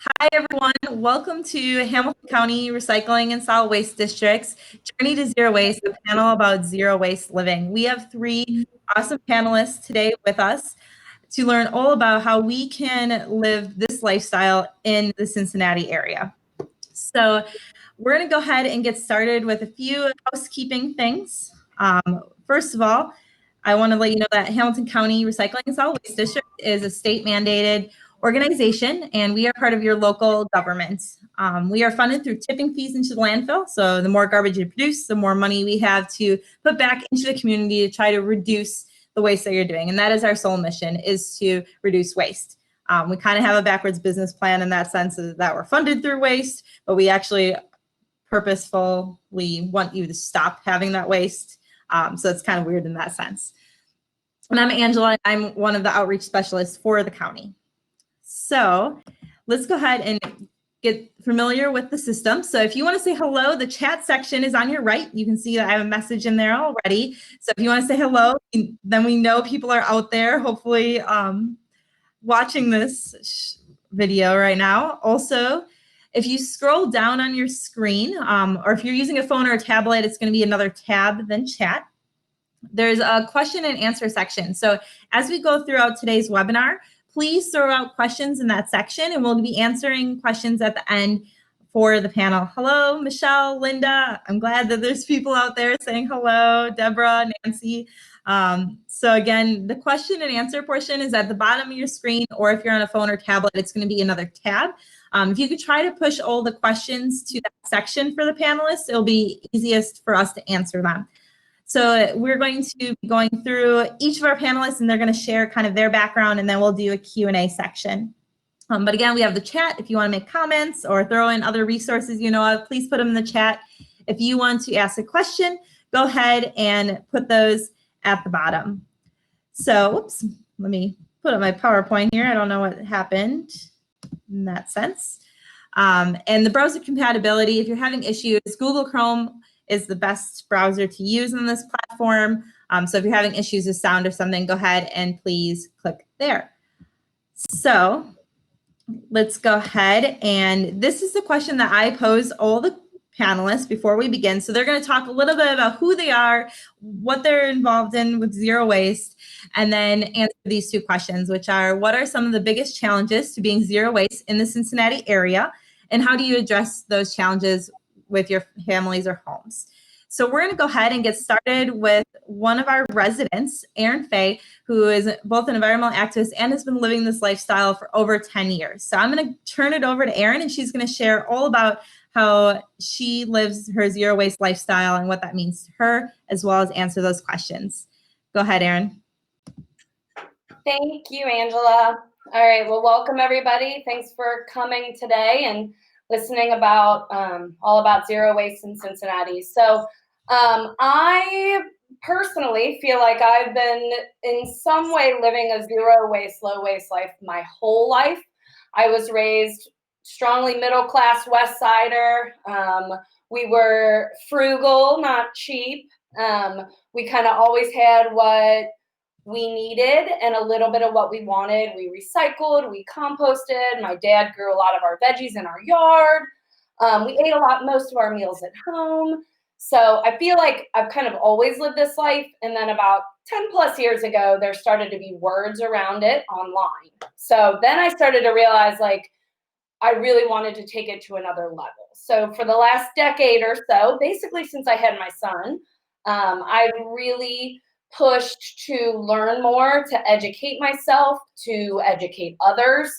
Hi, everyone. Welcome to Hamilton County Recycling and Solid Waste District's Journey to Zero Waste, a panel about zero waste living. We have three awesome panelists today with us to learn all about how we can live this lifestyle in the Cincinnati area. So we're going to go ahead and get started with a few housekeeping things. First of all, I want to let you know that Hamilton County Recycling and Solid Waste District is a state mandated organization, and we are part of your local government. We are funded through tipping fees into the landfill. So the more garbage you produce, the more money we have to put back into the community to try to reduce the waste that you're doing. And that is our sole mission, is to reduce waste. We kind of have a backwards business plan in that sense that we're funded through waste, but we actually purposefully want you to stop having that waste. So it's kind of weird in that sense. And I'm Angela. I'm one of the outreach specialists for the county. So let's go ahead and get familiar with the system. So if you want to say hello, the chat section is on your right. You can see that I have a message in there already. So if you want to say hello, then we know people are out there, hopefully watching this video right now. Also, if you scroll down on your screen, or if you're using a phone or a tablet, it's going to be another tab than chat. There's a question and answer section. So as we go throughout today's webinar, please throw out questions in that section, and we'll be answering questions at the end for the panel. Hello, Michelle, Linda. I'm glad that there's people out there saying hello, Deborah, Nancy. So again, the question and answer portion is at the bottom of your screen, or if you're on a phone or tablet, it's going to be another tab. If you could try to push all the questions to that section for the panelists, it'll be easiest for us to answer them. So we're going to be going through each of our panelists, and they're going to share kind of their background, and then we'll do a Q&A section. But again, we have the chat. If you want to make comments or throw in other resources you know of, please put them in the chat. If you want to ask a question, go ahead and put those at the bottom. So, oops, let me put up my PowerPoint here. I don't know what happened in that sense. And the browser compatibility, if you're having issues, Google Chrome is the best browser to use on this platform. So if you're having issues with sound or something, go ahead and please click there. So let's go ahead, and this is the question that I pose all the panelists before we begin. So they're going to talk a little bit about who they are, what they're involved in with zero waste, and then answer these two questions, which are, what are some of the biggest challenges to being zero waste in the Cincinnati area, and how do you address those challenges with your families or homes? So we're going to go ahead and get started with one of our residents, Erin, who is both an environmental activist and has been living this lifestyle for over 10 years. So I'm going to turn it over to Erin, and she's going to share all about how she lives her zero waste lifestyle and what that means to her, as well as answer those questions. Go ahead, Erin. Thank you, Angela. All right, well, welcome everybody. Thanks for coming today and listening about all about zero waste in Cincinnati. So I personally feel like I've been in some way living a zero waste, low waste life my whole life. I was raised strongly middle class West Sider. We were frugal, not cheap. We kind of always had what we needed and a little bit of what we wanted. We recycled, we composted. My dad grew a lot of our veggies in our yard. We ate most of our meals at home. So I feel like I've kind of always lived this life. And then about 10 plus years ago, there started to be words around it online. So then I started to realize, like, I really wanted to take it to another level. So for the last decade or so, basically since I had my son, I've really pushed to learn more, to educate myself, to educate others.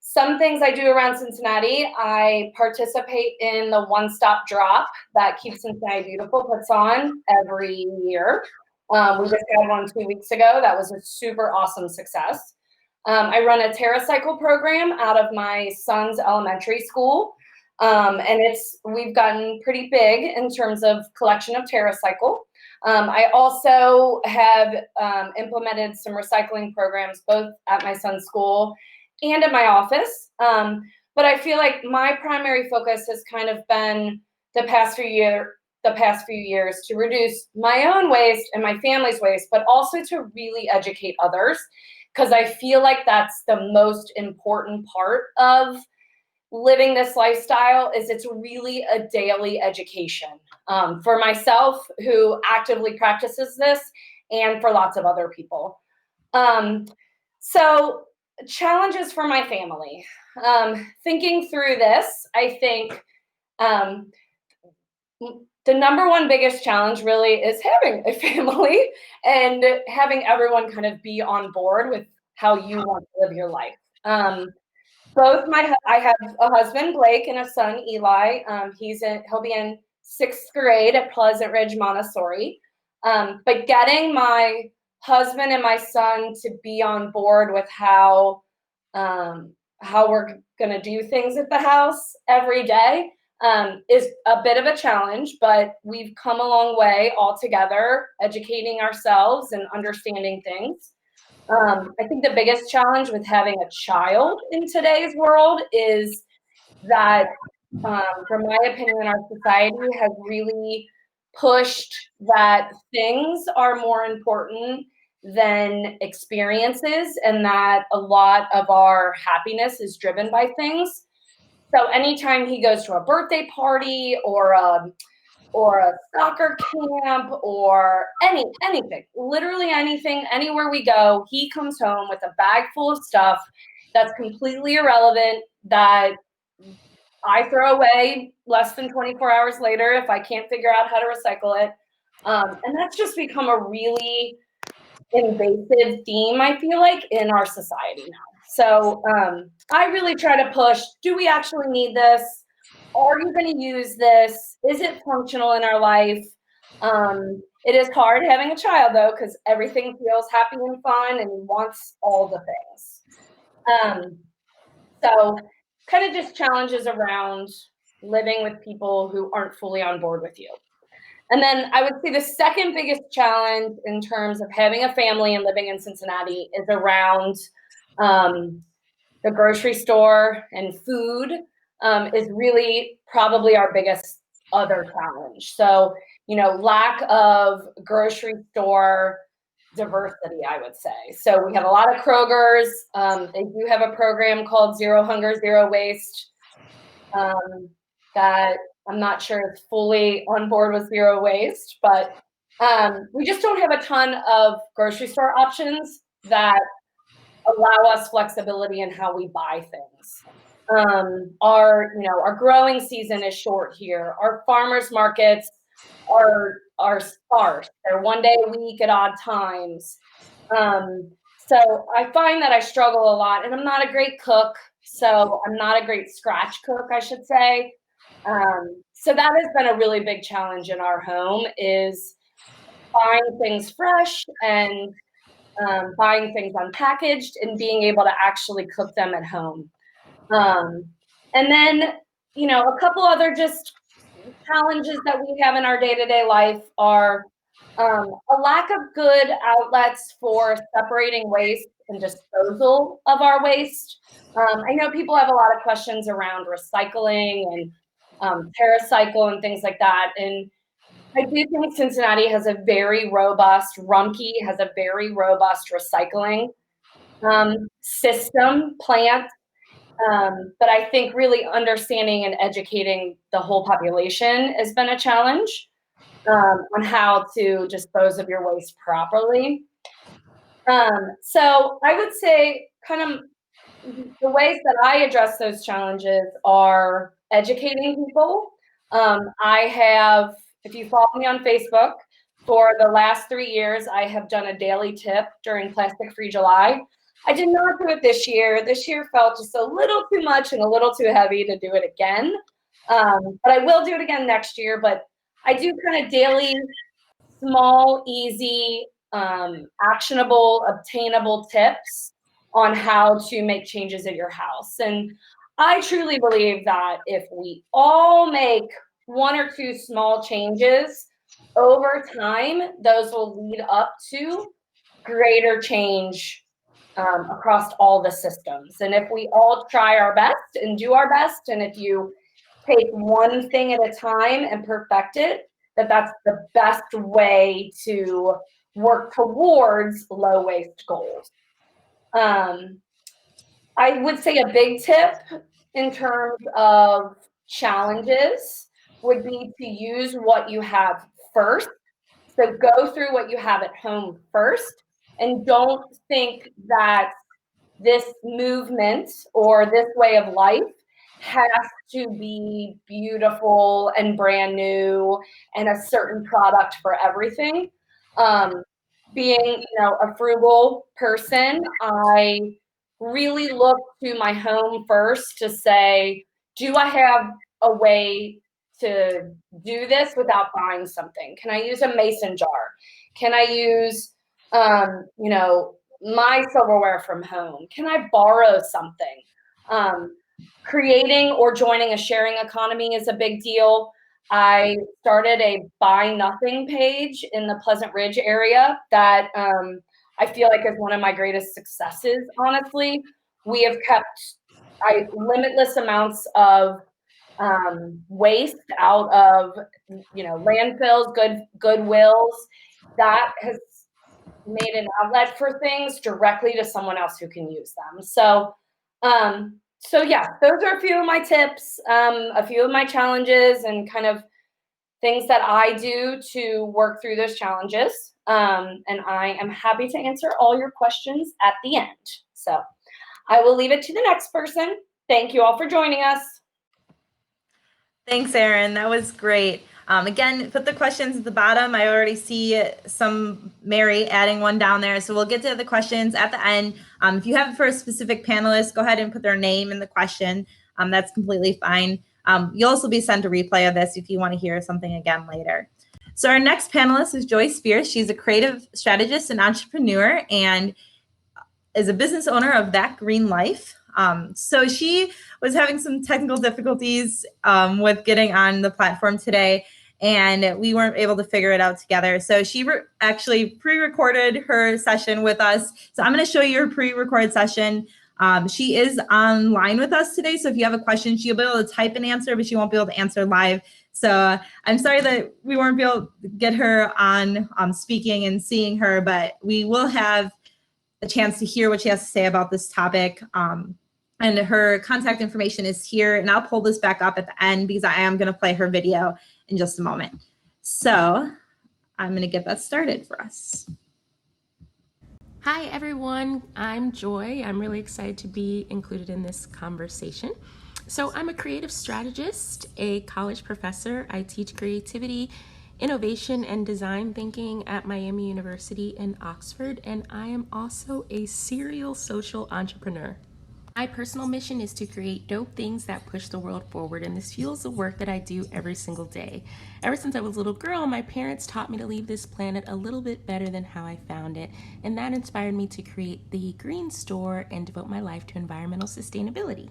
Some things I do around Cincinnati, I participate in the One Stop Drop that Keep Cincinnati Beautiful puts on every year. We just had one 2 weeks ago. That was a super awesome success. I run a TerraCycle program out of my son's elementary school. And we've gotten pretty big in terms of collection of TerraCycle. I also have implemented some recycling programs both at my son's school and at my office. But I feel like my primary focus has kind of been the past few years to reduce my own waste and my family's waste, but also to really educate others because I feel like that's the most important part of living this lifestyle. Is it's really a daily education for myself who actively practices this, and for lots of other people. So challenges for my family. Thinking through this, I think the number one biggest challenge really is having a family and having everyone kind of be on board with how you want to live your life. I have a husband, Blake, and a son, Eli. He'll be in 6th grade at Pleasant Ridge Montessori. But getting my husband and my son to be on board with how we're gonna do things at the house every day is a bit of a challenge, but we've come a long way all together, educating ourselves and understanding things. I think the biggest challenge with having a child in today's world is that, from my opinion, our society has really pushed that things are more important than experiences, and that a lot of our happiness is driven by things. So anytime he goes to a birthday party or a soccer camp or anything, literally anything, anywhere we go, he comes home with a bag full of stuff that's completely irrelevant, that I throw away less than 24 hours later if I can't figure out how to recycle it. And that's just become a really invasive theme, I feel like, in our society now. So I really try to push, do we actually need this? Are you going to use this? Is it functional in our life? It is hard having a child, though, because everything feels happy and fun and wants all the things. So kind of just challenges around living with people who aren't fully on board with you. And then I would say the second biggest challenge in terms of having a family and living in Cincinnati is around the grocery store and food is really probably our biggest other challenge. So, lack of grocery store diversity, I would say. So we have a lot of Krogers. They do have a program called Zero Hunger, Zero Waste that I'm not sure is fully on board with zero waste, but we just don't have a ton of grocery store options that allow us flexibility in how we buy things. Our growing season is short here. Our farmers markets are sparse. They're one day a week at odd times. So I find that I struggle a lot, and I'm not a great cook. So I'm not a great scratch cook, I should say. So that has been a really big challenge in our home, is buying things fresh and buying things unpackaged and being able to actually cook them at home. And then, a couple other just challenges that we have in our day-to-day life are a lack of good outlets for separating waste and disposal of our waste. I know people have a lot of questions around recycling and TerraCycle and things like that. And I do think Cincinnati has a very robust, Rumpke has a very robust recycling system, plant. But I think really understanding and educating the whole population has been a challenge on how to dispose of your waste properly. So I would say kind of the ways that I address those challenges are educating people. If you follow me on Facebook, for the last 3 years, I have done a daily tip during Plastic Free July. I did not do it this year. This year felt just a little too much and a little too heavy to do it again. But I will do it again next year. But I do kind of daily, small, easy, actionable, obtainable tips on how to make changes at your house. And I truly believe that if we all make 1 or 2 small changes over time, those will lead up to greater change across all the systems. And if we all try our best and do our best, and if you take one thing at a time and perfect it, that's the best way to work towards low waste goals. I would say a big tip in terms of challenges would be to use what you have first. So go through what you have at home first, and don't think that this movement or this way of life has to be beautiful and brand new and a certain product for everything. Being, a frugal person, I really look to my home first to say, do I have a way to do this without buying something? Can I use a mason jar? Can I use, my silverware from home? Can I borrow something? Creating or joining a sharing economy is a big deal. I started a buy nothing page in the Pleasant Ridge area that I feel like is one of my greatest successes, honestly. We have kept limitless amounts of waste out of landfills, goodwills. That has made an outlet for things directly to someone else who can use them. So yeah, those are a few of my tips, a few of my challenges, and kind of things that I do to work through those challenges. And I am happy to answer all your questions at the end. So I will leave it to the next person. Thank you all for joining us. Thanks, Erin. That was great. Again, put the questions at the bottom. I already see Mary adding one down there. So we'll get to the questions at the end. If you have it for a specific panelist, go ahead and put their name in the question. That's completely fine. You'll also be sent a replay of this if you want to hear something again later. So our next panelist is Joy Spears. She's a creative strategist and entrepreneur and is a business owner of That Green Life. So she was having some technical difficulties with getting on the platform today, and we weren't able to figure it out together. So she actually pre-recorded her session with us. So I'm going to show you her pre-recorded session. She is online with us today. So if you have a question, she'll be able to type an answer, but she won't be able to answer live. So I'm sorry that we weren't able to get her on speaking and seeing her, but we will have a chance to hear what she has to say about this topic. And her contact information is here. And I'll pull this back up at the end because I am going to play her video in just a moment. So I'm going to get that started for us. Hi, everyone. I'm Joy. I'm really excited to be included in this conversation. So I'm a creative strategist, a college professor. I teach creativity, innovation, and design thinking at Miami University in Oxford, and I am also a serial social entrepreneur. My personal mission is to create dope things that push the world forward, and this fuels the work that I do every single day. Ever since I was a little girl, my parents taught me to leave this planet a little bit better than how I found it, and that inspired me to create the Green Store and devote my life to environmental sustainability.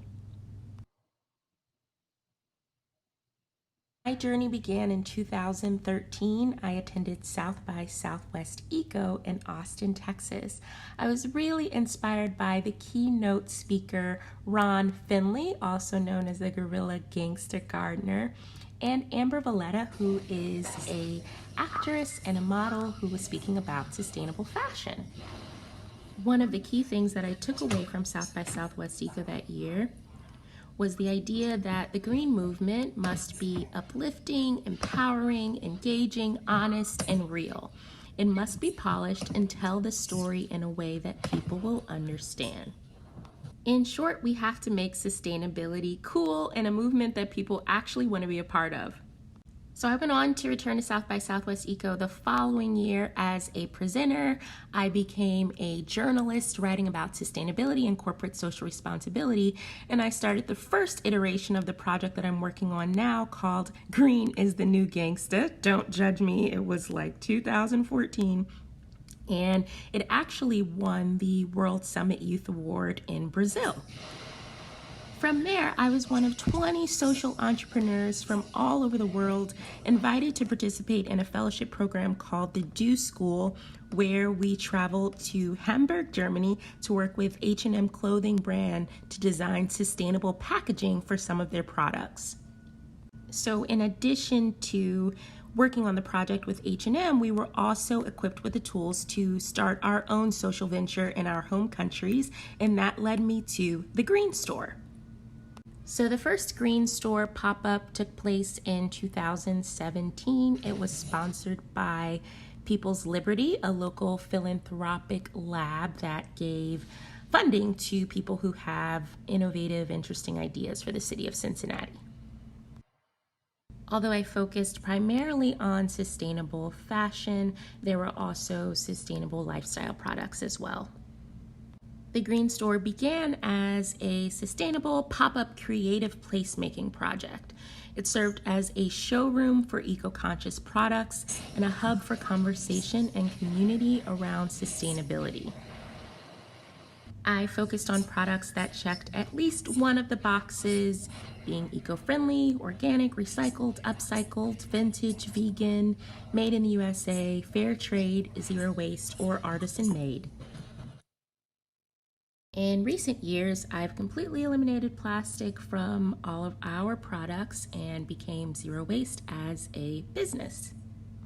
My journey began in 2013. I attended South by Southwest Eco in Austin, Texas. I was really inspired by the keynote speaker, Ron Finley, also known as the Guerrilla Gangster Gardener, and Amber Valletta, who is an actress and a model who was speaking about sustainable fashion. One of the key things that I took away from South by Southwest Eco that year was the idea that the green movement must be uplifting, empowering, engaging, honest, and real. It must be polished and tell the story in a way that people will understand. In short, we have to make sustainability cool and a movement that people actually want to be a part of. So I went on to return to South by Southwest Eco the following year as a presenter. I became a journalist writing about sustainability and corporate social responsibility, and I started the first iteration of the project that I'm working on now called Green is the New Gangsta. Don't judge me, it was like 2014. And it actually won the World Summit Youth Award in Brazil. From there, I was one of 20 social entrepreneurs from all over the world invited to participate in a fellowship program called the Do School, where we traveled to Hamburg, Germany to work with H&M clothing brand to design sustainable packaging for some of their products. So in addition to working on the project with H&M, we were also equipped with the tools to start our own social venture in our home countries, and that led me to the Green Store. So the first Green Store pop-up took place in 2017. It was sponsored by People's Liberty, a local philanthropic lab that gave funding to people who have innovative, interesting ideas for the city of Cincinnati. Although I focused primarily on sustainable fashion, there were also sustainable lifestyle products as well. The Green Store began as a sustainable pop-up creative placemaking project. It served as a showroom for eco-conscious products and a hub for conversation and community around sustainability. I focused on products that checked at least one of the boxes, being eco-friendly, organic, recycled, upcycled, vintage, vegan, made in the USA, fair trade, zero waste, or artisan made. In recent years, I've completely eliminated plastic from all of our products and became zero waste as a business.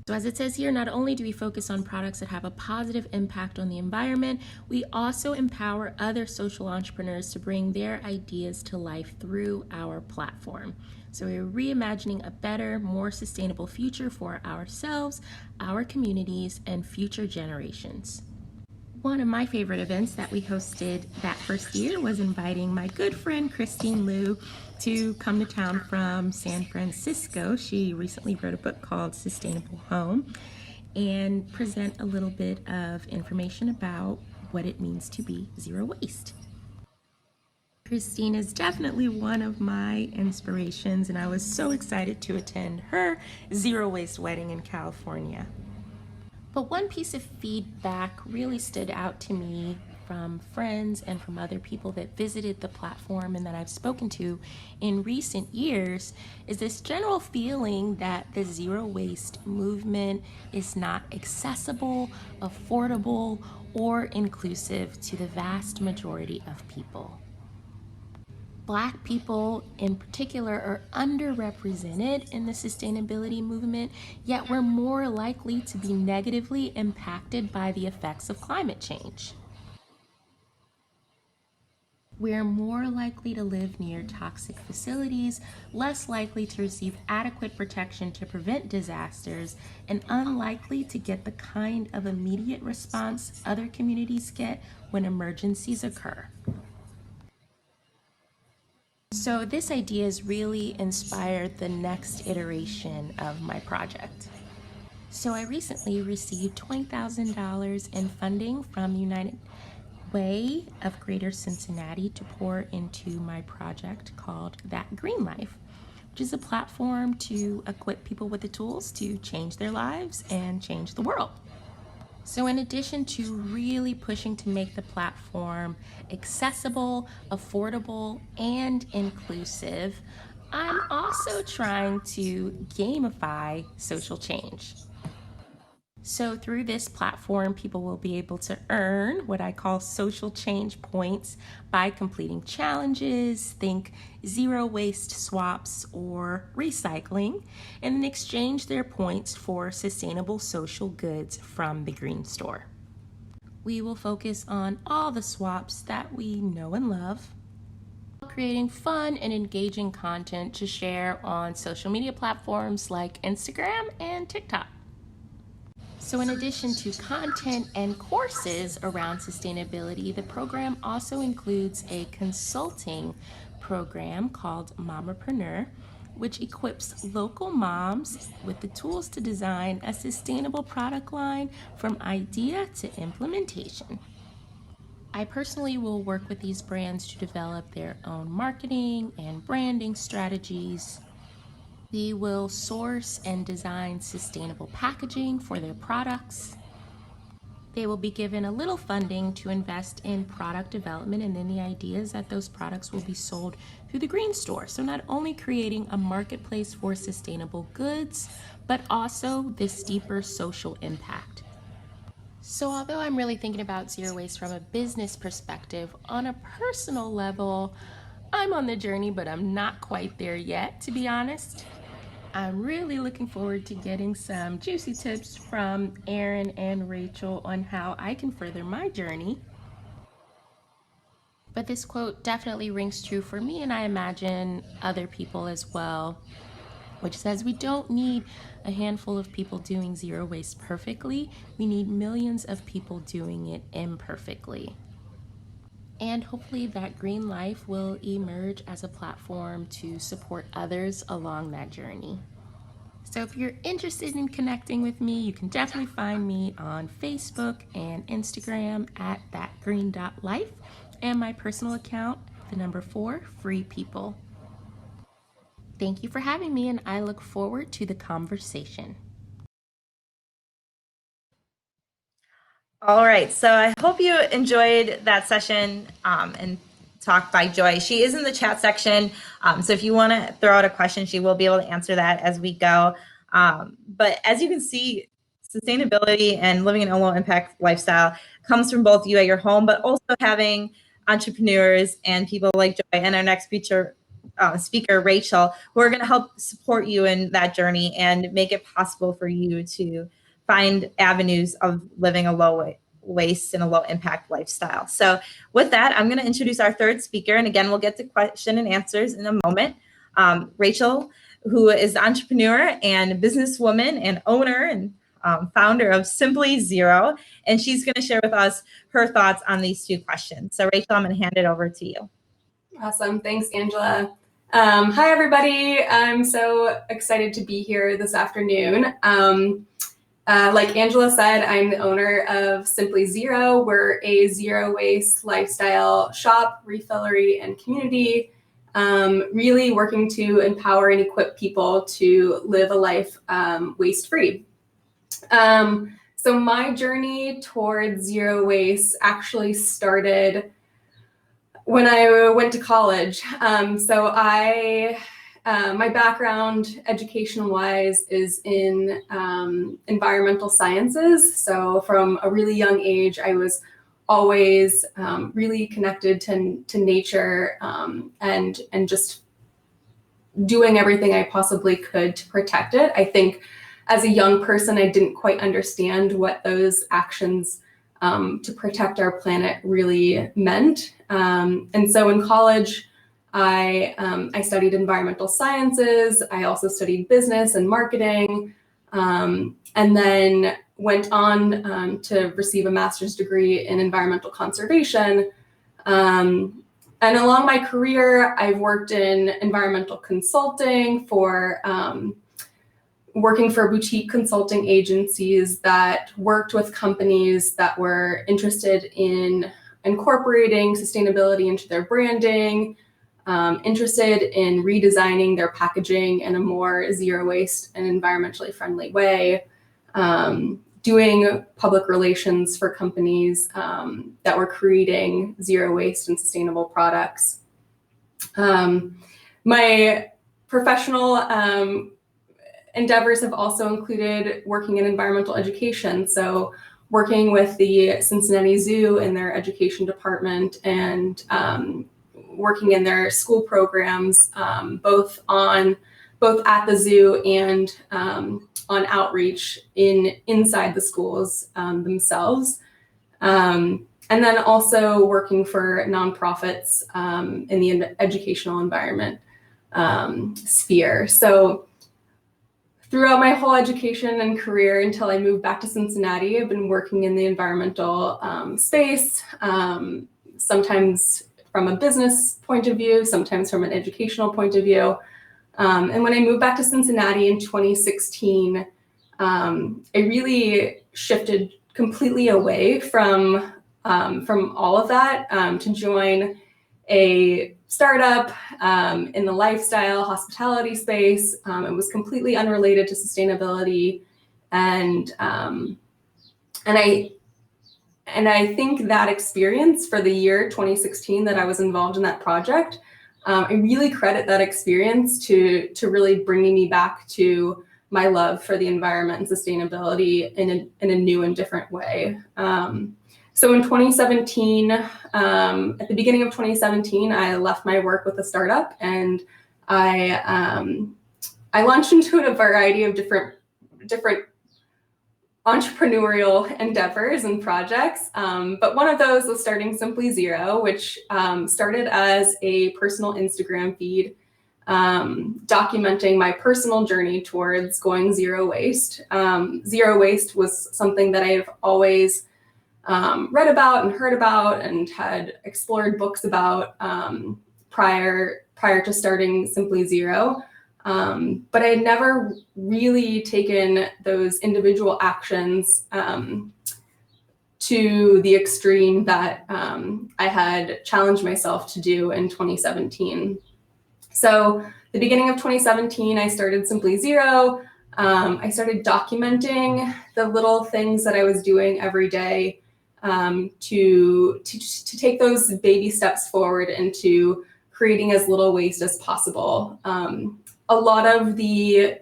So as it says here, not only do we focus on products that have a positive impact on the environment, we also empower other social entrepreneurs to bring their ideas to life through our platform. So we're reimagining a better, more sustainable future for ourselves, our communities, and future generations. One of my favorite events that we hosted that first year was inviting my good friend Christine Liu to come to town from San Francisco. She recently wrote a book called Sustainable Home and present a little bit of information about what it means to be zero waste. Christine is definitely one of my inspirations, and I was so excited to attend her zero waste wedding in California. But one piece of feedback really stood out to me from friends and from other people that visited the platform and that I've spoken to in recent years is this general feeling that the zero waste movement is not accessible, affordable, or inclusive to the vast majority of people. Black people in particular are underrepresented in the sustainability movement, yet we're more likely to be negatively impacted by the effects of climate change. We're more likely to live near toxic facilities, less likely to receive adequate protection to prevent disasters, and unlikely to get the kind of immediate response other communities get when emergencies occur. So this idea has really inspired the next iteration of my project. So I recently received $20,000 in funding from United Way of Greater Cincinnati to pour into my project called That Green Life, which is a platform to equip people with the tools to change their lives and change the world. So in addition to really pushing to make the platform accessible, affordable, and inclusive, I'm also trying to gamify social change. So through this platform, people will be able to earn what I call social change points by completing challenges, think zero waste swaps or recycling, and then exchange their points for sustainable social goods from the Green Store. We will focus on all the swaps that we know and love, creating fun and engaging content to share on social media platforms like Instagram and TikTok. So in addition to content and courses around sustainability, the program also includes a consulting program called Mompreneur, which equips local moms with the tools to design a sustainable product line from idea to implementation. I personally will work with these brands to develop their own marketing and branding strategies. We will source and design sustainable packaging for their products. They will be given a little funding to invest in product development, and then the idea is that those products will be sold through the Green Store. So not only creating a marketplace for sustainable goods, but also this deeper social impact. So although I'm really thinking about zero waste from a business perspective, on a personal level, I'm on the journey, but I'm not quite there yet, to be honest. I'm really looking forward to getting some juicy tips from Erin and Rachel on how I can further my journey. But this quote definitely rings true for me, and I imagine other people as well, which says we don't need a handful of people doing zero waste perfectly. We need millions of people doing it imperfectly. And hopefully that green life will emerge as a platform to support others along that journey. So if you're interested in connecting with me, you can definitely find me on Facebook and Instagram at thatgreen.life, and my personal account, the number 4, Free People. Thank you for having me, and I look forward to the conversation. All right, so I hope you enjoyed that session and talk by Joy. She is in the chat section, so if you want to throw out a question, she will be able to answer that as we go. But as you can see, sustainability and living an low impact lifestyle comes from both you at your home, but also having entrepreneurs and people like Joy and our next speaker, Rachel, who are going to help support you in that journey and make it possible for you to find avenues of living a low waste and a low impact lifestyle. So with that, I'm going to introduce our third speaker. And again, we'll get to question and answers in a moment. Rachel, who is the entrepreneur and businesswoman and owner and founder of Simply Zero. And she's going to share with us her thoughts on these two questions. So Rachel, I'm going to hand it over to you. Awesome. Thanks, Angela. Hi, everybody. I'm so excited to be here this afternoon. Like Angela said, I'm the owner of Simply Zero. We're a zero waste lifestyle shop, refillery, and community, really working to empower and equip people to live a life waste-free. So my journey towards zero waste actually started when I went to college. My background education-wise is in environmental sciences. So from a really young age, I was always really connected to nature and just doing everything I possibly could to protect it. I think as a young person, I didn't quite understand what those actions to protect our planet really meant. And so in college, I studied environmental sciences. I also studied business and marketing, and then went on to receive a master's degree in environmental conservation. And along my career, I've worked in environmental consulting for working for boutique consulting agencies that worked with companies that were interested in incorporating sustainability into their branding, interested in redesigning their packaging in a more zero waste and environmentally friendly way, doing public relations for companies that were creating zero waste and sustainable products. My professional endeavors have also included working in environmental education. So working with the Cincinnati Zoo in their education department and working in their school programs, both at the zoo and on outreach inside the schools themselves. And then also working for nonprofits in the educational environment sphere. So throughout my whole education and career until I moved back to Cincinnati, I've been working in the environmental space, sometimes from a business point of view, sometimes from an educational point of view. And when I moved back to Cincinnati in 2016, I really shifted completely away from all of that to join a startup in the lifestyle hospitality space. It was completely unrelated to sustainability, and I think that experience for the year 2016 that I was involved in that project, I really credit that experience to really bringing me back to my love for the environment and sustainability in a new and different way. So in 2017, at the beginning of 2017, I left my work with a startup, and I I launched into a variety of different entrepreneurial endeavors and projects. But one of those was starting Simply Zero, which started as a personal Instagram feed, documenting my personal journey towards going zero waste. Zero waste was something that I've always read about and heard about and had explored books about prior to starting Simply Zero. But I had never really taken those individual actions to the extreme that I had challenged myself to do in 2017. So the beginning of 2017, I started Simply Zero. I started documenting the little things that I was doing every day to take those baby steps forward into creating as little waste as possible. A lot of the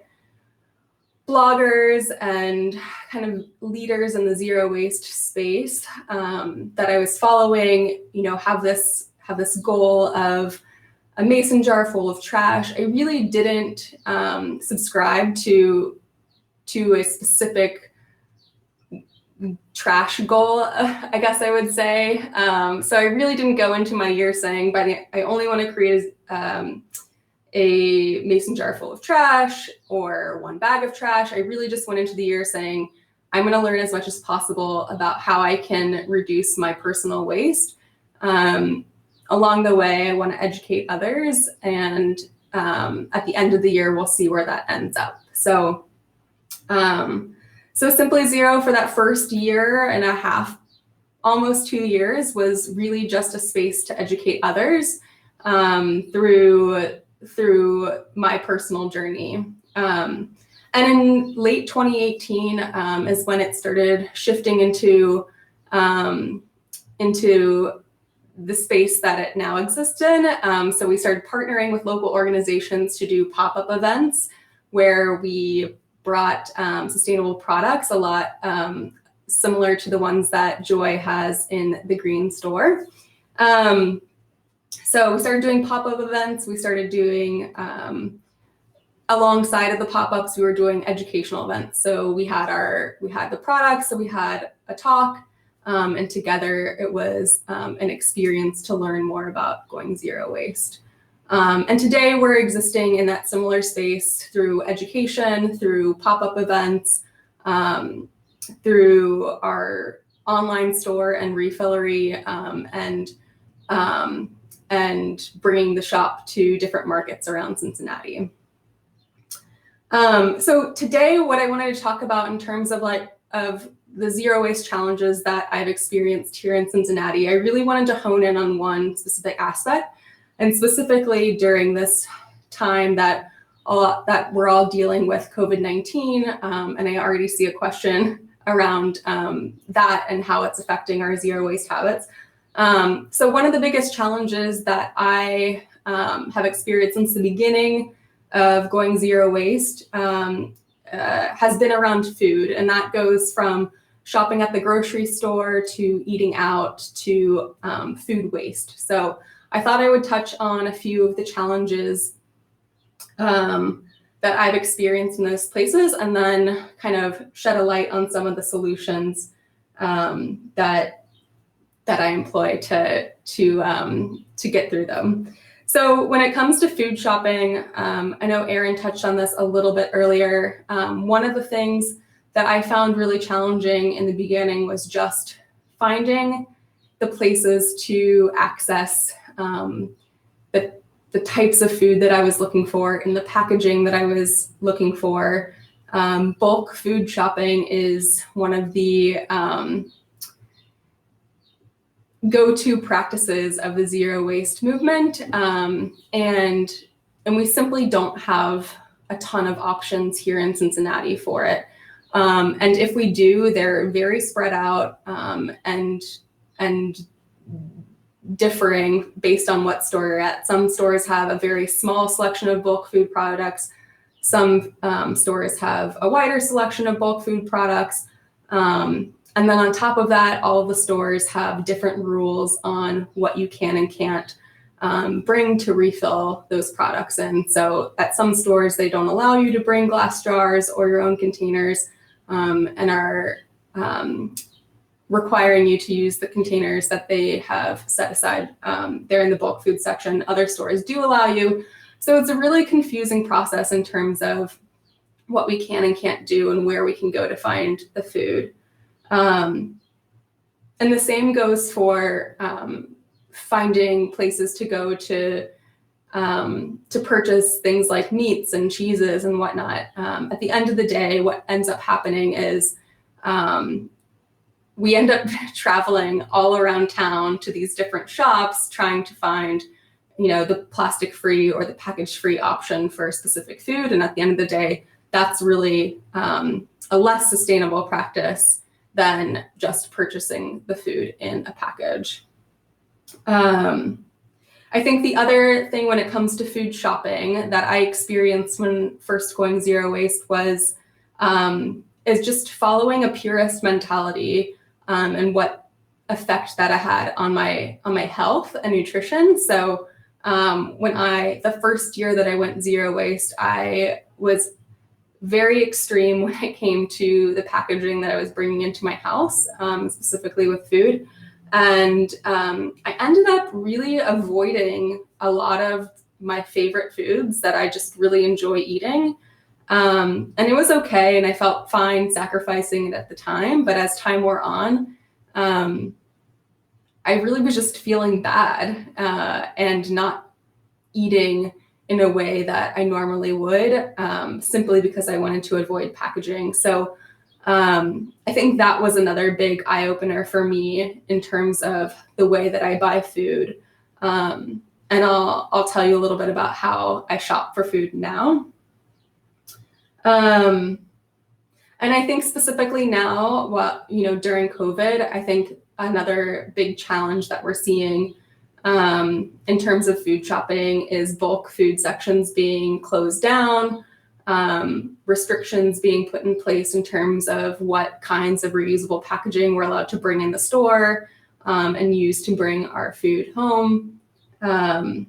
bloggers and kind of leaders in the zero waste space that I was following, have this goal of a mason jar full of trash. I really didn't subscribe to a specific trash goal, I guess I would say. So I really didn't go into my year saying I only want to create a mason jar full of trash or one bag of trash. I really just went into the year saying, I'm going to learn as much as possible about how I can reduce my personal waste. Along the way, I want to educate others. And at the end of the year, we'll see where that ends up. So Simply Zero for that first year and a half, almost 2 years, was really just a space to educate others through my personal journey. And in late 2018 is when it started shifting into the space that it now exists in. So we started partnering with local organizations to do pop-up events where we brought sustainable products, a lot similar to the ones that Joy has in the Green Store. So we started doing pop-up events. We started doing, alongside of the pop-ups, we were doing educational events. So we had the products, so we had a talk, and together it was an experience to learn more about going zero waste. And today we're existing in that similar space through education, through pop-up events, through our online store and refillery, and bringing the shop to different markets around Cincinnati. So today, what I wanted to talk about in terms of the zero waste challenges that I've experienced here in Cincinnati, I really wanted to hone in on one specific aspect, and specifically during this time that we're all dealing with COVID-19, and I already see a question around that and how it's affecting our zero waste habits. So one of the biggest challenges that I have experienced since the beginning of going zero waste has been around food, and that goes from shopping at the grocery store to eating out to food waste. So I thought I would touch on a few of the challenges that I've experienced in those places, and then kind of shed a light on some of the solutions that I employ to get through them. So when it comes to food shopping, I know Erin touched on this a little bit earlier. One of the things that I found really challenging in the beginning was just finding the places to access the types of food that I was looking for and the packaging that I was looking for. Bulk food shopping is one of the go-to practices of the zero waste movement, and we simply don't have a ton of options here in Cincinnati for it. And if we do, they're very spread out and differing based on what store you're at. Some stores have a very small selection of bulk food products. Some stores have a wider selection of bulk food products. And then on top of that, all of the stores have different rules on what you can and can't bring to refill those products in. So at some stores, they don't allow you to bring glass jars or your own containers, and are requiring you to use the containers that they have set aside. They're in the bulk food section. Other stores do allow you. So it's a really confusing process in terms of what we can and can't do and where we can go to find the food. And the same goes for finding places to go to purchase things like meats and cheeses and whatnot. At the end of the day, what ends up happening is we end up traveling all around town to these different shops trying to find, the plastic-free or the package-free option for specific food. And at the end of the day, that's really a less sustainable practice than just purchasing the food in a package. I think the other thing when it comes to food shopping that I experienced when first going zero waste was is just following a purist mentality, and what effect that I had on my health and nutrition. So the first year that I went zero waste, I was very extreme when it came to the packaging that I was bringing into my house, specifically with food. And I ended up really avoiding a lot of my favorite foods that I just really enjoy eating. And it was okay, and I felt fine sacrificing it at the time. But as time wore on, I really was just feeling bad and not eating in a way that I normally would, simply because I wanted to avoid packaging. So I think that was another big eye-opener for me in terms of the way that I buy food. And I'll tell you a little bit about how I shop for food now. And I think specifically now, during COVID, I think another big challenge that we're seeing in terms of food shopping is bulk food sections being closed down, restrictions being put in place in terms of what kinds of reusable packaging we're allowed to bring in the store and use to bring our food home, and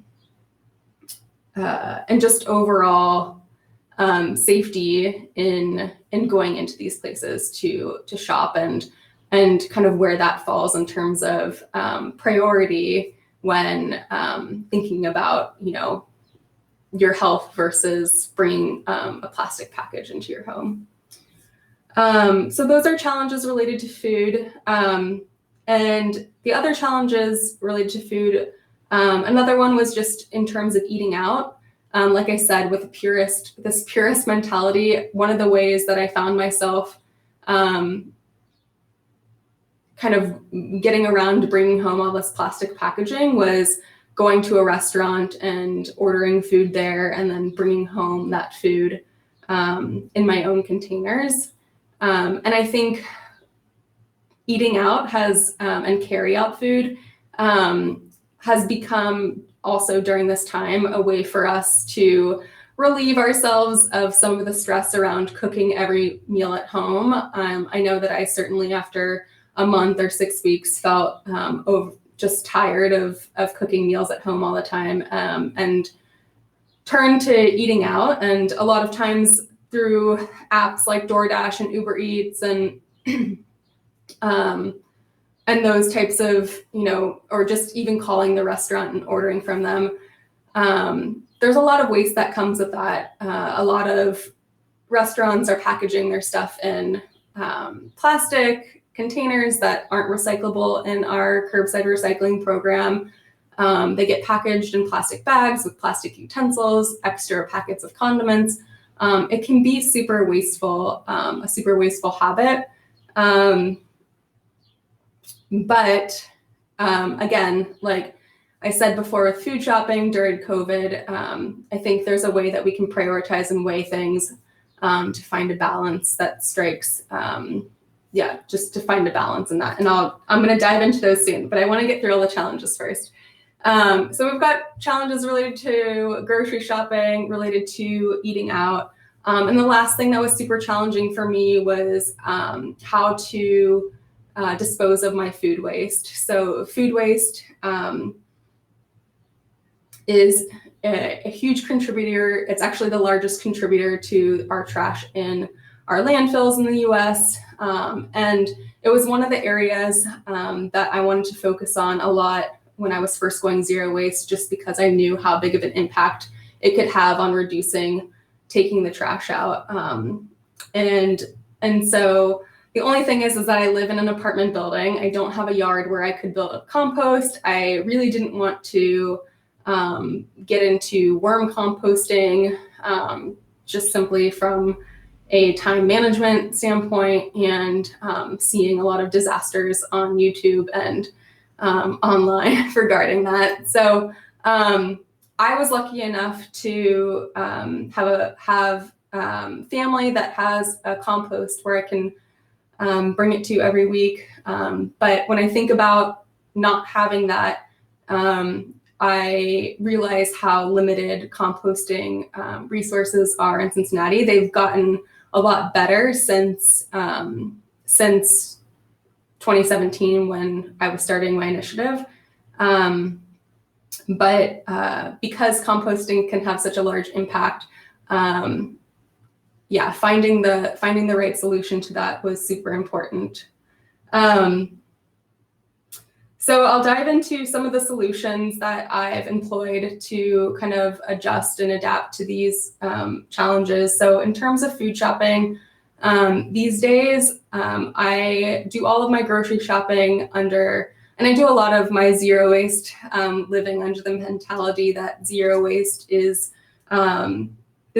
just overall safety in going into these places to shop, and kind of where that falls in terms of priority when thinking about your health versus bringing a plastic package into your home. So those are challenges related to food. And the other challenges related to food, another one was just in terms of eating out. Like I said, with this purist mentality, one of the ways that I found myself kind of getting around to bringing home all this plastic packaging was going to a restaurant and ordering food there and then bringing home that food in my own containers. And I think eating out and carry out food has become also during this time a way for us to relieve ourselves of some of the stress around cooking every meal at home. I know that I certainly, after a month or 6 weeks, felt just tired of cooking meals at home all the time, and turned to eating out. And a lot of times through apps like DoorDash and Uber Eats and those types of, or just even calling the restaurant and ordering from them. There's a lot of waste that comes with that. A lot of restaurants are packaging their stuff in plastic containers that aren't recyclable in our curbside recycling program. They get packaged in plastic bags with plastic utensils, extra packets of condiments. It can be super wasteful, a super wasteful habit. But again, like I said before, with food shopping during COVID, I think there's a way that we can prioritize and weigh things to find a balance that strikes, just to find a balance in that. And I'm going to dive into those soon, but I want to get through all the challenges first. So we've got challenges related to grocery shopping, related to eating out. And the last thing that was super challenging for me was how to dispose of my food waste. So food waste is a huge contributor. It's actually the largest contributor to our trash in our landfills in the US. And it was one of the areas that I wanted to focus on a lot when I was first going zero waste, just because I knew how big of an impact it could have on taking the trash out. And so the only thing is that I live in an apartment building. I don't have a yard where I could build a compost. I really didn't want to get into worm composting, just simply from a time management standpoint, and seeing a lot of disasters on YouTube and online regarding that. So I was lucky enough to have family that has a compost where I can bring it to every week. But when I think about not having that, I realize how limited composting resources are in Cincinnati. They've gotten a lot better since 2017 when I was starting my initiative. But because composting can have such a large impact, finding the right solution to that was super important. So I'll dive into some of the solutions that I've employed to kind of adjust and adapt to these challenges. So in terms of food shopping, these days I do all of my grocery shopping and I do a lot of my zero waste living under the mentality that zero waste is the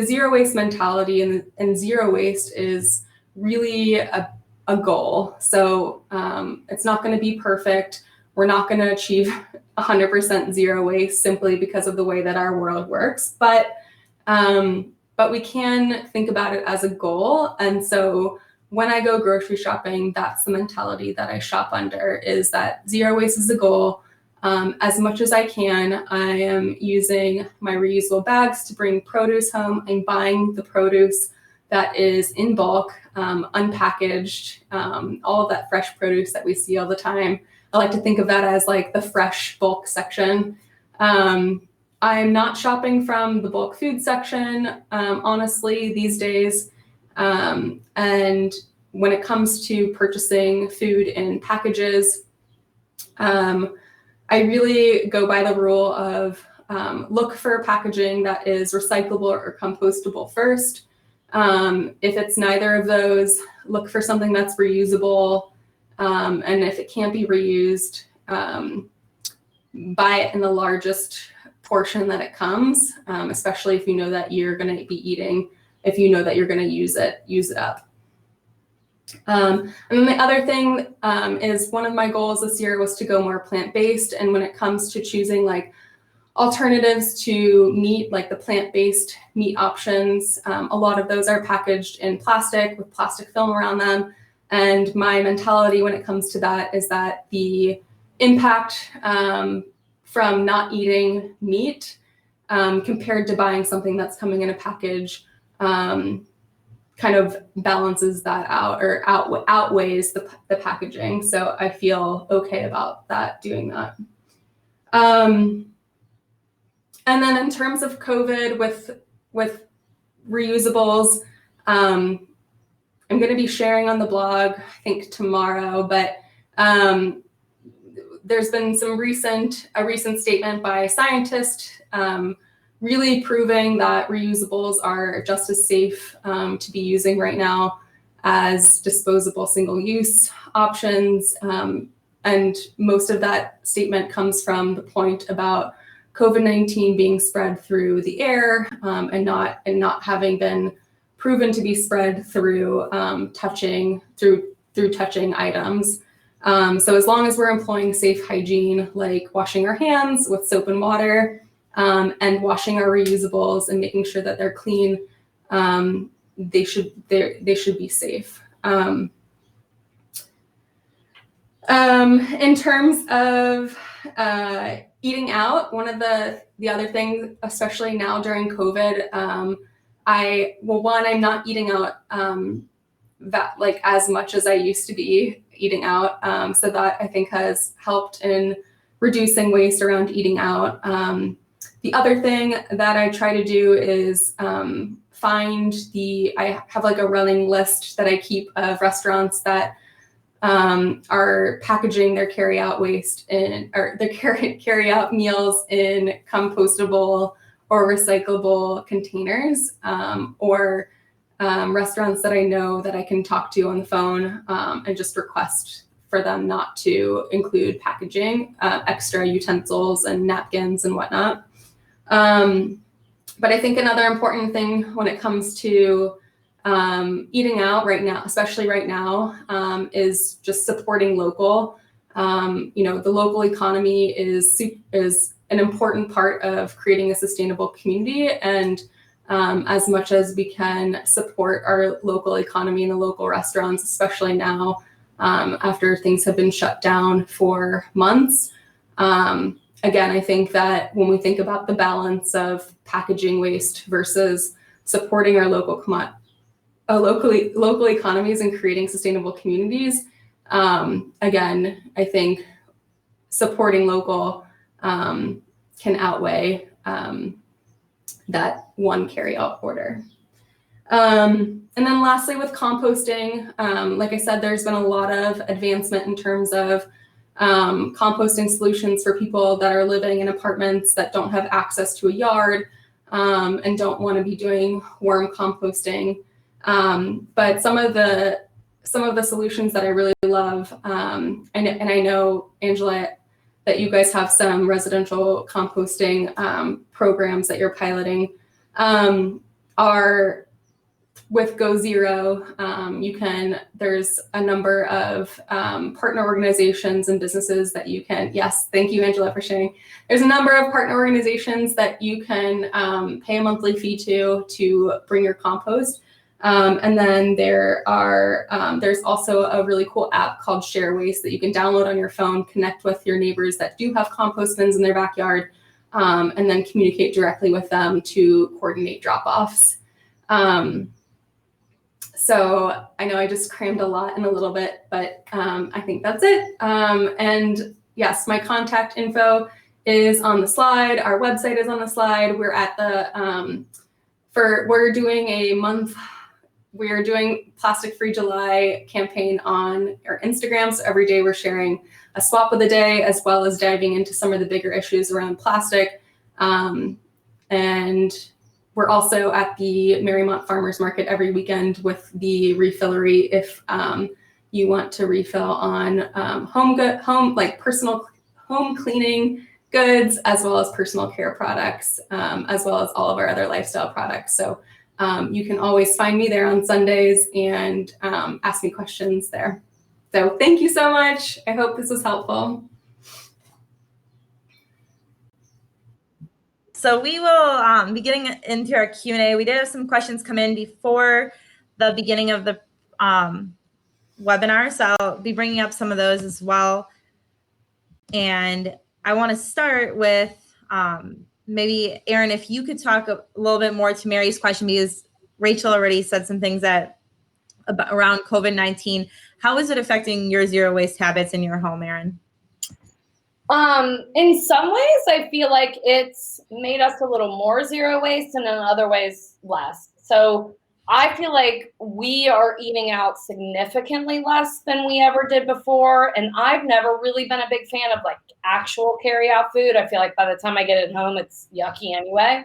zero waste mentality, and zero waste is really a goal. So it's not going to be perfect. We're not going to achieve 100% zero waste simply because of the way that our world works, but we can think about it as a goal. And so when I go grocery shopping, that's the mentality that I shop under, is that zero waste is the goal. As much as I can, I am using my reusable bags to bring produce home. I'm buying the produce that is in bulk, unpackaged, all of that fresh produce that we see all the time. I like to think of that as like the fresh bulk section. I'm not shopping from the bulk food section, honestly, these days. And when it comes to purchasing food in packages, I really go by the rule of look for packaging that is recyclable or compostable first. If it's neither of those, look for something that's reusable. And if it can't be reused, buy it in the largest portion that it comes, especially if you know that you're going to be eating, if you know that you're going to use it up. And then the other thing is, one of my goals this year was to go more plant-based. And when it comes to choosing like alternatives to meat, like the plant-based meat options, a lot of those are packaged in plastic with plastic film around them. And my mentality when it comes to that is that the impact from not eating meat compared to buying something that's coming in a package kind of balances that out, or outweighs the packaging. So I feel okay about that, doing that. And then in terms of COVID with reusables, I'm going to be sharing on the blog, I think tomorrow, but there's been a recent statement by a scientist really proving that reusables are just as safe to be using right now as disposable single-use options. And most of that statement comes from the point about COVID-19 being spread through the air and not having been proven to be spread through touching items. So as long as we're employing safe hygiene, like washing our hands with soap and water, and washing our reusables and making sure that they're clean, they should be safe. In terms of eating out, one of the other things, especially now during COVID, I'm not eating out that like as much as I used to be eating out. So that I think has helped in reducing waste around eating out. The other thing that I try to do is I have like a running list that I keep of restaurants that are packaging their carry-out waste or their carry-out meals in compostable or recyclable containers, or restaurants that I know that I can talk to on the phone and just request for them not to include packaging, extra utensils and napkins and whatnot. But I think another important thing when it comes to eating out right now, especially right now, is just supporting local. The local economy is an important part of creating a sustainable community, and as much as we can support our local economy and the local restaurants, especially now after things have been shut down for months. Again, I think that when we think about the balance of packaging waste versus supporting our local economies and creating sustainable communities, again, I think supporting local can outweigh that one carry-out order. And then lastly, with composting, like I said, there's been a lot of advancement in terms of composting solutions for people that are living in apartments that don't have access to a yard and don't want to be doing worm composting. But some of the solutions that I really love, and I know, Angela, that you guys have some residential composting programs that you're piloting, are with Go Zero. There's a number of partner organizations and businesses that you can, yes, thank you, Angela, for sharing. There's a number of partner organizations that you can pay a monthly fee to bring your compost. And then there's also a really cool app called Share Waste that you can download on your phone, connect with your neighbors that do have compost bins in their backyard, and then communicate directly with them to coordinate drop-offs. So I know I just crammed a lot in a little bit, but I think that's it. And yes, my contact info is on the slide. Our website is on the slide. We're at we're doing a month. We're doing Plastic Free July campaign on our Instagram. So every day we're sharing a swap of the day, as well as diving into some of the bigger issues around plastic. And we're also at the Marymount Farmers Market every weekend with the refillery if you want to refill on personal home cleaning goods, as well as personal care products, as well as all of our other lifestyle products. So you can always find me there on Sundays and ask me questions there. So thank you so much. I hope this was helpful. So we will be getting into our Q&A. We did have some questions come in before the beginning of the webinar, so I'll be bringing up some of those as well. And I want to start with maybe, Erin, if you could talk a little bit more to Mary's question, because Rachel already said some things around COVID-19. How is it affecting your zero waste habits in your home, Erin? In some ways, I feel like it's made us a little more zero waste, and in other ways, less. So I feel like we are eating out significantly less than we ever did before. And I've never really been a big fan of like actual carry out food. I feel like by the time I get it home, it's yucky anyway.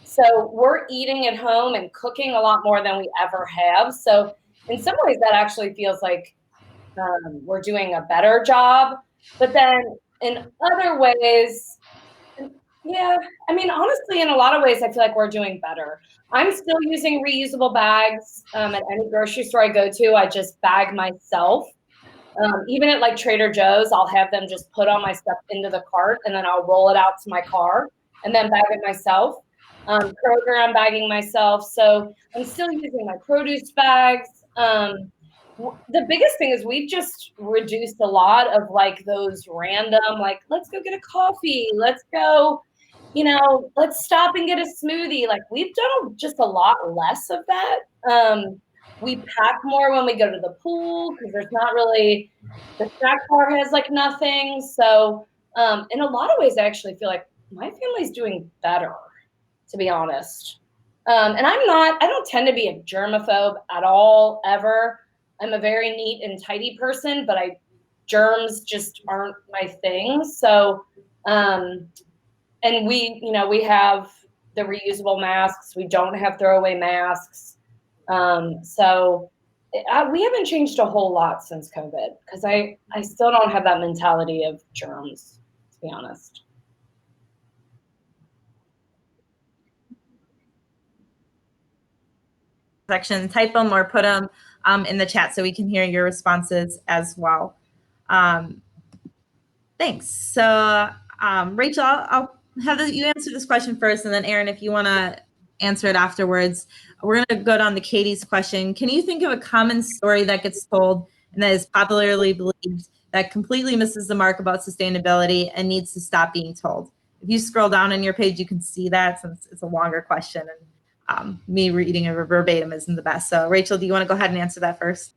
So we're eating at home and cooking a lot more than we ever have. So in some ways, that actually feels like we're doing a better job. But then in other ways, yeah, I mean, honestly, in a lot of ways, I feel like we're doing better. I'm still using reusable bags at any grocery store I go to. I just bag myself. Even at like Trader Joe's, I'll have them just put all my stuff into the cart, and then I'll roll it out to my car and then bag it myself. Kroger, I'm bagging myself. So I'm still using my produce bags. The biggest thing is we've just reduced a lot of like those random, like, let's go get a coffee. Let's go, let's stop and get a smoothie. Like we've done just a lot less of that. We pack more when we go to the pool because there's not really, the snack bar has like nothing. So in a lot of ways, I actually feel like my family's doing better, to be honest. And I don't tend to be a germaphobe at all, ever. I'm a very neat and tidy person, but germs just aren't my thing. So, and we have the reusable masks. We don't have throwaway masks. So we haven't changed a whole lot since COVID, because I still don't have that mentality of germs, to be honest. Section, type them or put them in the chat so we can hear your responses as well. Thanks. So Rachel, I'll have you answer this question first, and then Erin, if you want to answer it afterwards. We're going to go down to Katie's question. Can you think of a common story that gets told and that is popularly believed that completely misses the mark about sustainability and needs to stop being told? If you scroll down on your page, you can see that, since it's a longer question, and me reading it verbatim isn't the best. So Rachel, do you want to go ahead and answer that first?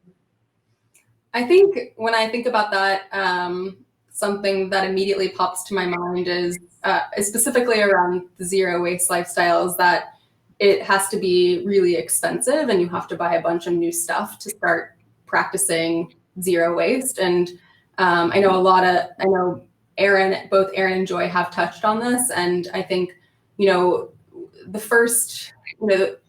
I think when I think about that, something that immediately pops to my mind is specifically around the zero waste lifestyle, is that it has to be really expensive and you have to buy a bunch of new stuff to start practicing zero waste. And I know Erin, both Erin and Joy have touched on this. And I think, the first,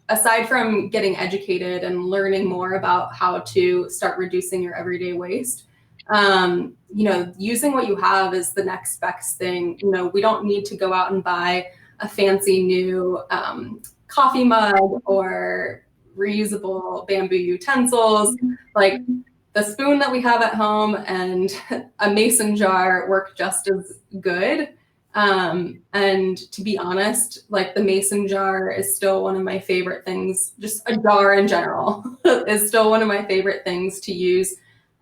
aside from getting educated and learning more about how to start reducing your everyday waste, using what you have is the next best thing. We don't need to go out and buy a fancy new coffee mug or reusable bamboo utensils. Like, the spoon that we have at home and a mason jar work just as good. And to be honest, like, the mason jar is still one of my favorite things. Just a jar in general is still one of my favorite things to use,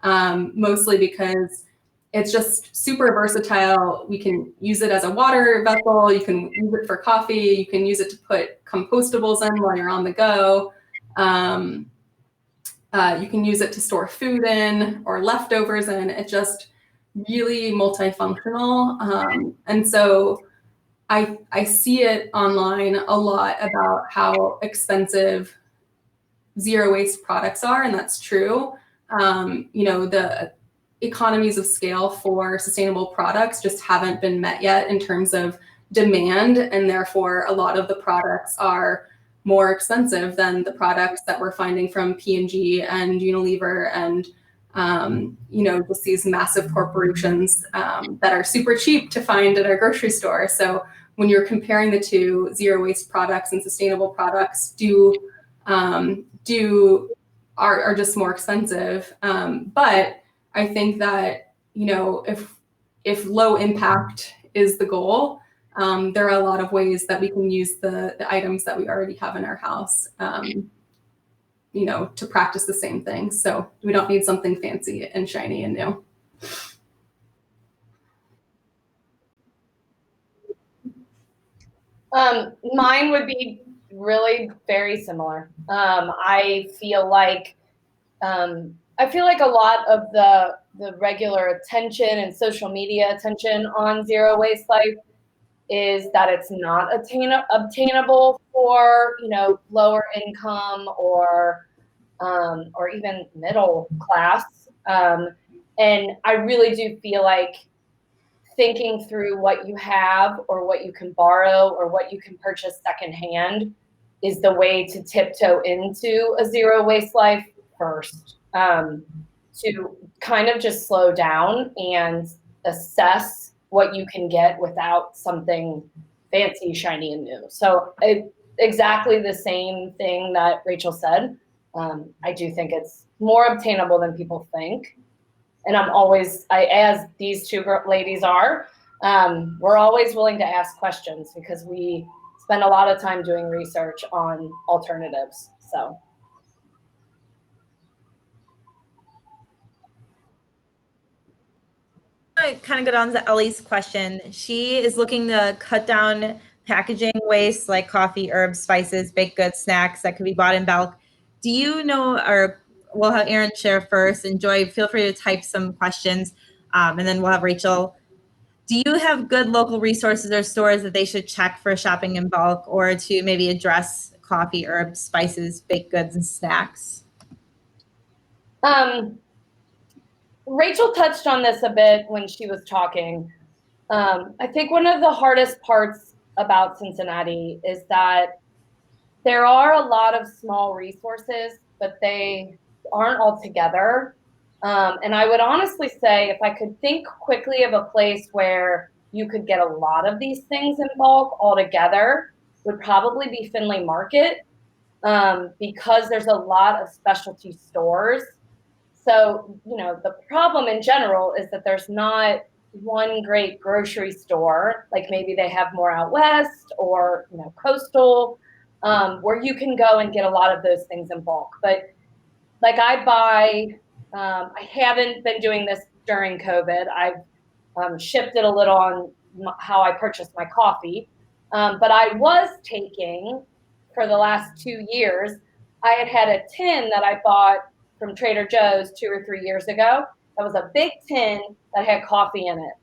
mostly because it's just super versatile. We can use it as a water vessel. You can use it for coffee. You can use it to put compostables in while you're on the go. You can use it to store food in or leftovers in. It's just really multifunctional. And so I see it online a lot about how expensive zero waste products are, and that's true. The economies of scale for sustainable products just haven't been met yet in terms of demand, and therefore a lot of the products are more expensive than the products that we're finding from P&G and Unilever and just these massive corporations that are super cheap to find at our grocery store. So when you're comparing the two, zero waste products and sustainable products are just more expensive. But I think that, if low impact is the goal, there are a lot of ways that we can use the items that we already have in our house, to practice the same thing. So we don't need something fancy and shiny and new. Mine would be really very similar. I feel like a lot of the regular attention and social media attention on zero waste life is that it's not obtainable for lower income or even middle class. And I really do feel like thinking through what you have or what you can borrow or what you can purchase secondhand is the way to tiptoe into a zero waste life first, to kind of just slow down and assess what you can get without something fancy, shiny, and new. So exactly the same thing that Rachel said. I do think it's more obtainable than people think. And as these two ladies are, we're always willing to ask questions because we spend a lot of time doing research on alternatives. So. I kind of go down to Ellie's question. She is looking to cut down packaging waste like coffee, herbs, spices, baked goods, snacks that could be bought in bulk. Do you know, or we'll have Erin share first, and Joy, feel free to type some questions, and then we'll have Rachel Do you have good local resources or stores that they should check for shopping in bulk, or to maybe address coffee, herbs, spices, baked goods, and snacks? Rachel touched on this a bit when she was talking. I think one of the hardest parts about Cincinnati is that there are a lot of small resources, but they aren't all together. And I would honestly say, if I could think quickly of a place where you could get a lot of these things in bulk all together, would probably be Findlay Market, because there's a lot of specialty stores. So, the problem in general is that there's not one great grocery store, like maybe they have more out west or, coastal, where you can go and get a lot of those things in bulk. But like I haven't been doing this during COVID. I've shifted a little on how I purchase my coffee. But I was taking, for the last 2 years, I had a tin that I bought from Trader Joe's 2 or 3 years ago. That was a big tin that had coffee in it.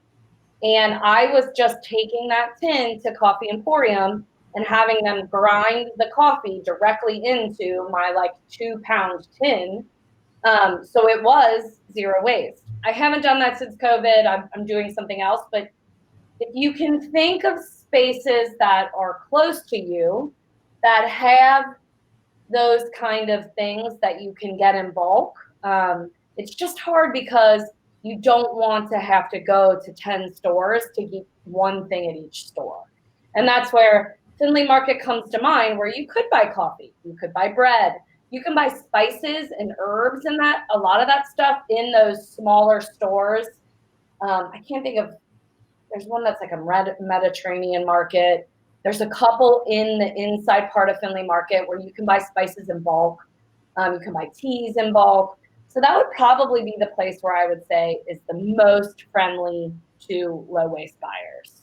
And I was just taking that tin to Coffee Emporium and having them grind the coffee directly into my 2-pound tin. So it was zero waste. I haven't done that since COVID. I'm doing something else. But if you can think of spaces that are close to you that have those kind of things that you can get in bulk, it's just hard because you don't want to have to go to 10 stores to get one thing at each store. And that's where Findlay Market comes to mind, where you could buy coffee, you could buy bread, you can buy spices and herbs and a lot of that stuff in those smaller stores. I can't think of, there's one that's like a Mediterranean market. There's a couple in the inside part of Findlay Market where you can buy spices in bulk. You can buy teas in bulk. So that would probably be the place where I would say is the most friendly to low waste buyers.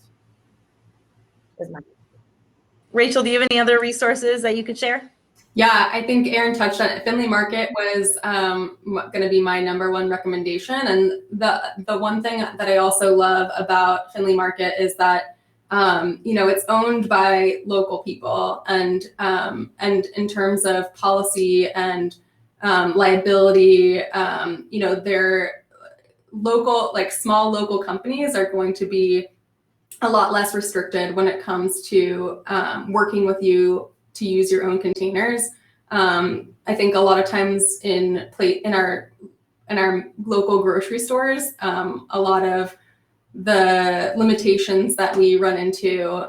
Rachel, do you have any other resources that you could share? Yeah, I think Erin touched on it. Finley Market was going to be my number one recommendation. And the one thing that I also love about Finley Market is that it's owned by local people, and in terms of policy and liability, their local, small local companies are going to be a lot less restricted when it comes to working with you to use your own containers. I think a lot of times in our local grocery stores, a lot of the limitations that we run into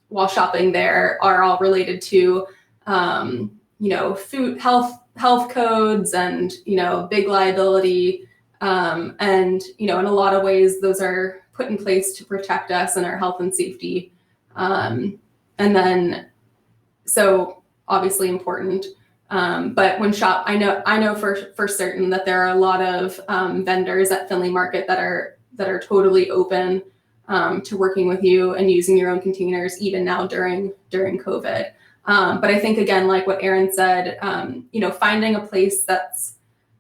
while shopping there are all related to food health codes and big liability, and in a lot of ways those are put in place to protect us and our health and safety, and then so obviously important. But when I know for certain that there are a lot of vendors at Findlay Market that are totally open to working with you and using your own containers, even now during COVID. But I think, again, like what Erin said, finding a place that's,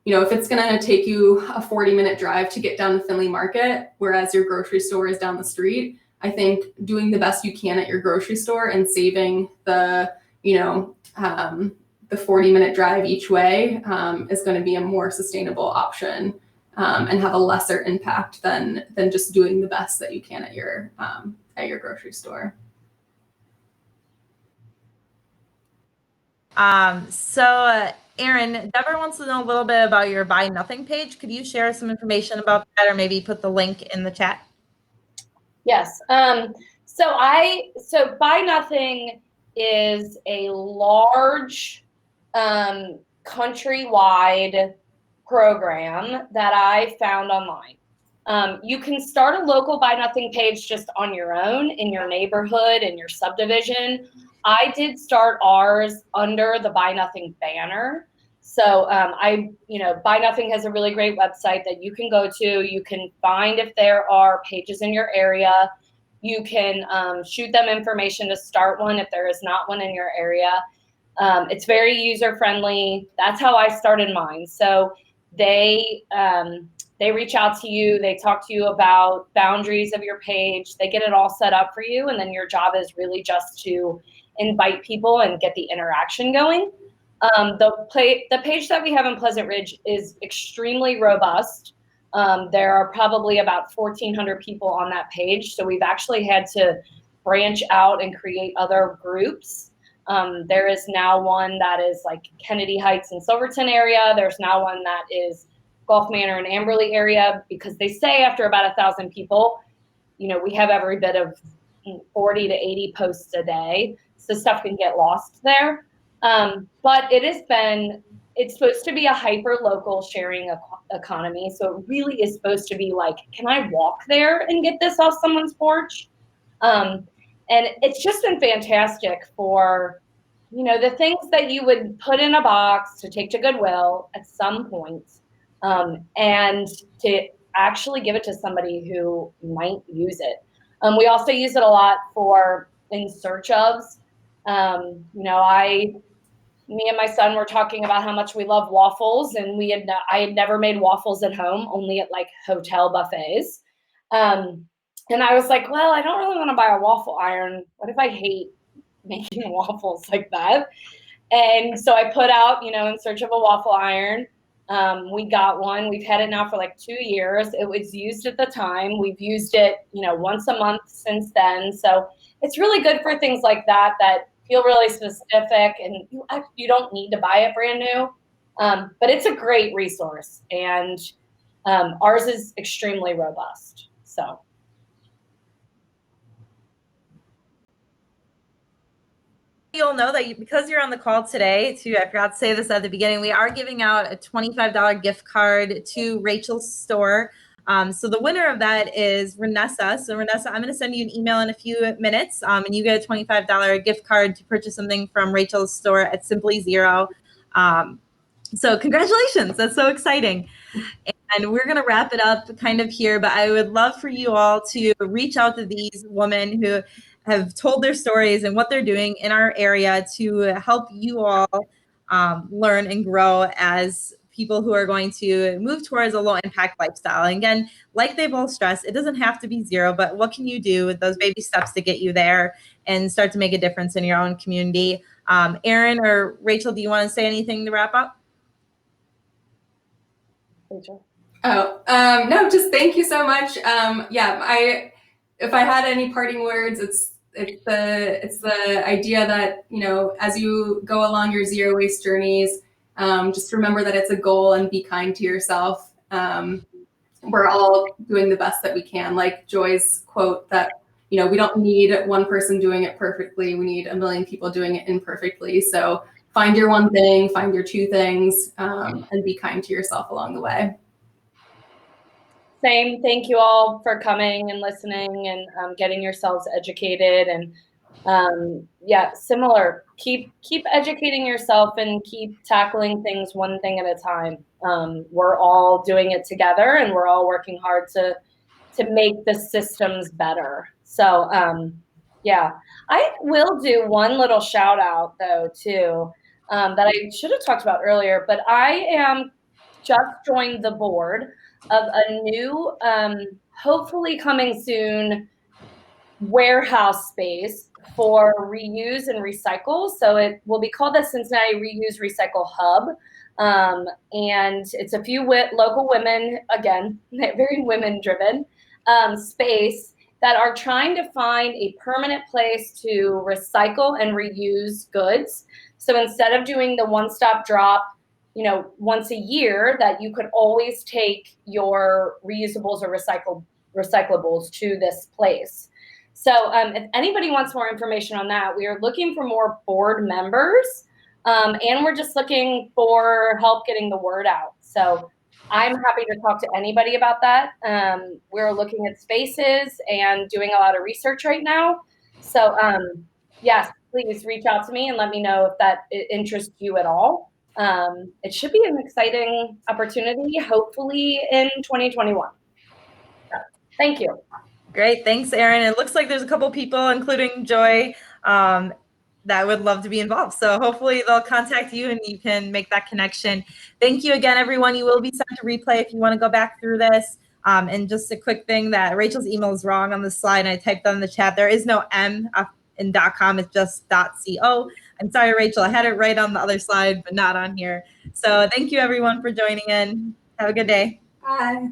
if it's going to take you a 40-minute drive to get down to Findlay Market, whereas your grocery store is down the street, I think doing the best you can at your grocery store and saving the 40-minute drive each way is going to be a more sustainable option, and have a lesser impact than just doing the best that you can at your grocery store. Erin, Deborah wants to know a little bit about your Buy Nothing page. Could you share some information about that, or maybe put the link in the chat? Yes. So Buy Nothing is a large countrywide program that I found online. You can start a local Buy Nothing page just on your own in your neighborhood, in your subdivision. I did start ours under the Buy Nothing banner. So Buy Nothing has a really great website that you can go to. You can find if there are pages in your area. You can shoot them information to start one if there is not one in your area. It's very user friendly. That's how I started mine. So they they reach out to you, they talk to you about boundaries of your page, they get it all set up for you, and then your job is really just to invite people and get the interaction going. The page that we have in Pleasant Ridge is extremely robust. There are probably about 1,400 people on that page, so we've actually had to branch out and create other groups. There is now one that is like Kennedy Heights and Silverton area. There's now one that is Gulf Manor and Amberley area, because they say after about 1,000 people, we have every bit of 40 to 80 posts a day, so stuff can get lost there. But it's supposed to be a hyper local sharing economy. So it really is supposed to be like, can I walk there and get this off someone's porch? And it's just been fantastic for, the things that you would put in a box to take to Goodwill at some point, and to actually give it to somebody who might use it. We also use it a lot for in search ofs. Me and my son were talking about how much we love waffles, and I had never made waffles at home, only at like hotel buffets. And I was like, well, I don't really want to buy a waffle iron. What if I hate making waffles like that? And so I put out, in search of a waffle iron. We got one. We've had it now for like 2 years. It was used at the time. We've used it, once a month since then. So it's really good for things like that feel really specific, and you don't need to buy it brand new. But it's a great resource, and ours is extremely robust. So. You'll know that because you're on the call today, too, I forgot to say this at the beginning, we are giving out a $25 gift card to Rachel's store. So the winner of that is Renessa. So Renessa, I'm going to send you an email in a few minutes, and you get a $25 gift card to purchase something from Rachel's store at Simply Zero. So congratulations. That's so exciting. And we're going to wrap it up kind of here, but I would love for you all to reach out to these women who have told their stories and what they're doing in our area to help you all learn and grow as people who are going to move towards a low impact lifestyle. And again, like they both stress, it doesn't have to be zero, but what can you do with those baby steps to get you there and start to make a difference in your own community? Erin or Rachel, do you want to say anything to wrap up? Rachel? No, just thank you so much. If I had any parting words, it's the idea that, as you go along your zero waste journeys, just remember that it's a goal and be kind to yourself. We're all doing the best that we can. Like Joy's quote that, we don't need one person doing it perfectly. We need a million people doing it imperfectly. So find your one thing, find your two things, and be kind to yourself along the way. Same. Thank you all for coming and listening and getting yourselves educated. And similar. Keep educating yourself and keep tackling things one thing at a time. We're all doing it together, and we're all working hard to make the systems better. So I will do one little shout out though too, that I should have talked about earlier, but I am just joined the board of a new, hopefully coming soon, warehouse space for reuse and recycle. So it will be called the Cincinnati Reuse Recycle Hub. And it's a few local women, again, very women driven space that are trying to find a permanent place to recycle and reuse goods. So instead of doing the one-stop drop, once a year, that you could always take your reusables or recyclables to this place. So if anybody wants more information on that, we are looking for more board members, and we're just looking for help getting the word out. So I'm happy to talk to anybody about that. We're looking at spaces and doing a lot of research right now. So yes, please reach out to me and let me know if that interests you at all. It should be an exciting opportunity, hopefully in 2021. So, thank you. Great. Thanks, Erin. It looks like there's a couple people, including Joy, that would love to be involved. So hopefully they'll contact you and you can make that connection. Thank you again, everyone. You will be sent to replay if you want to go back through this. And just a quick thing that Rachel's email is wrong on the slide, and I typed that in the chat. There is no M in .com, it's just .co. I'm sorry, Rachel, I had it right on the other slide, but not on here. So thank you everyone for joining in. Have a good day. Bye.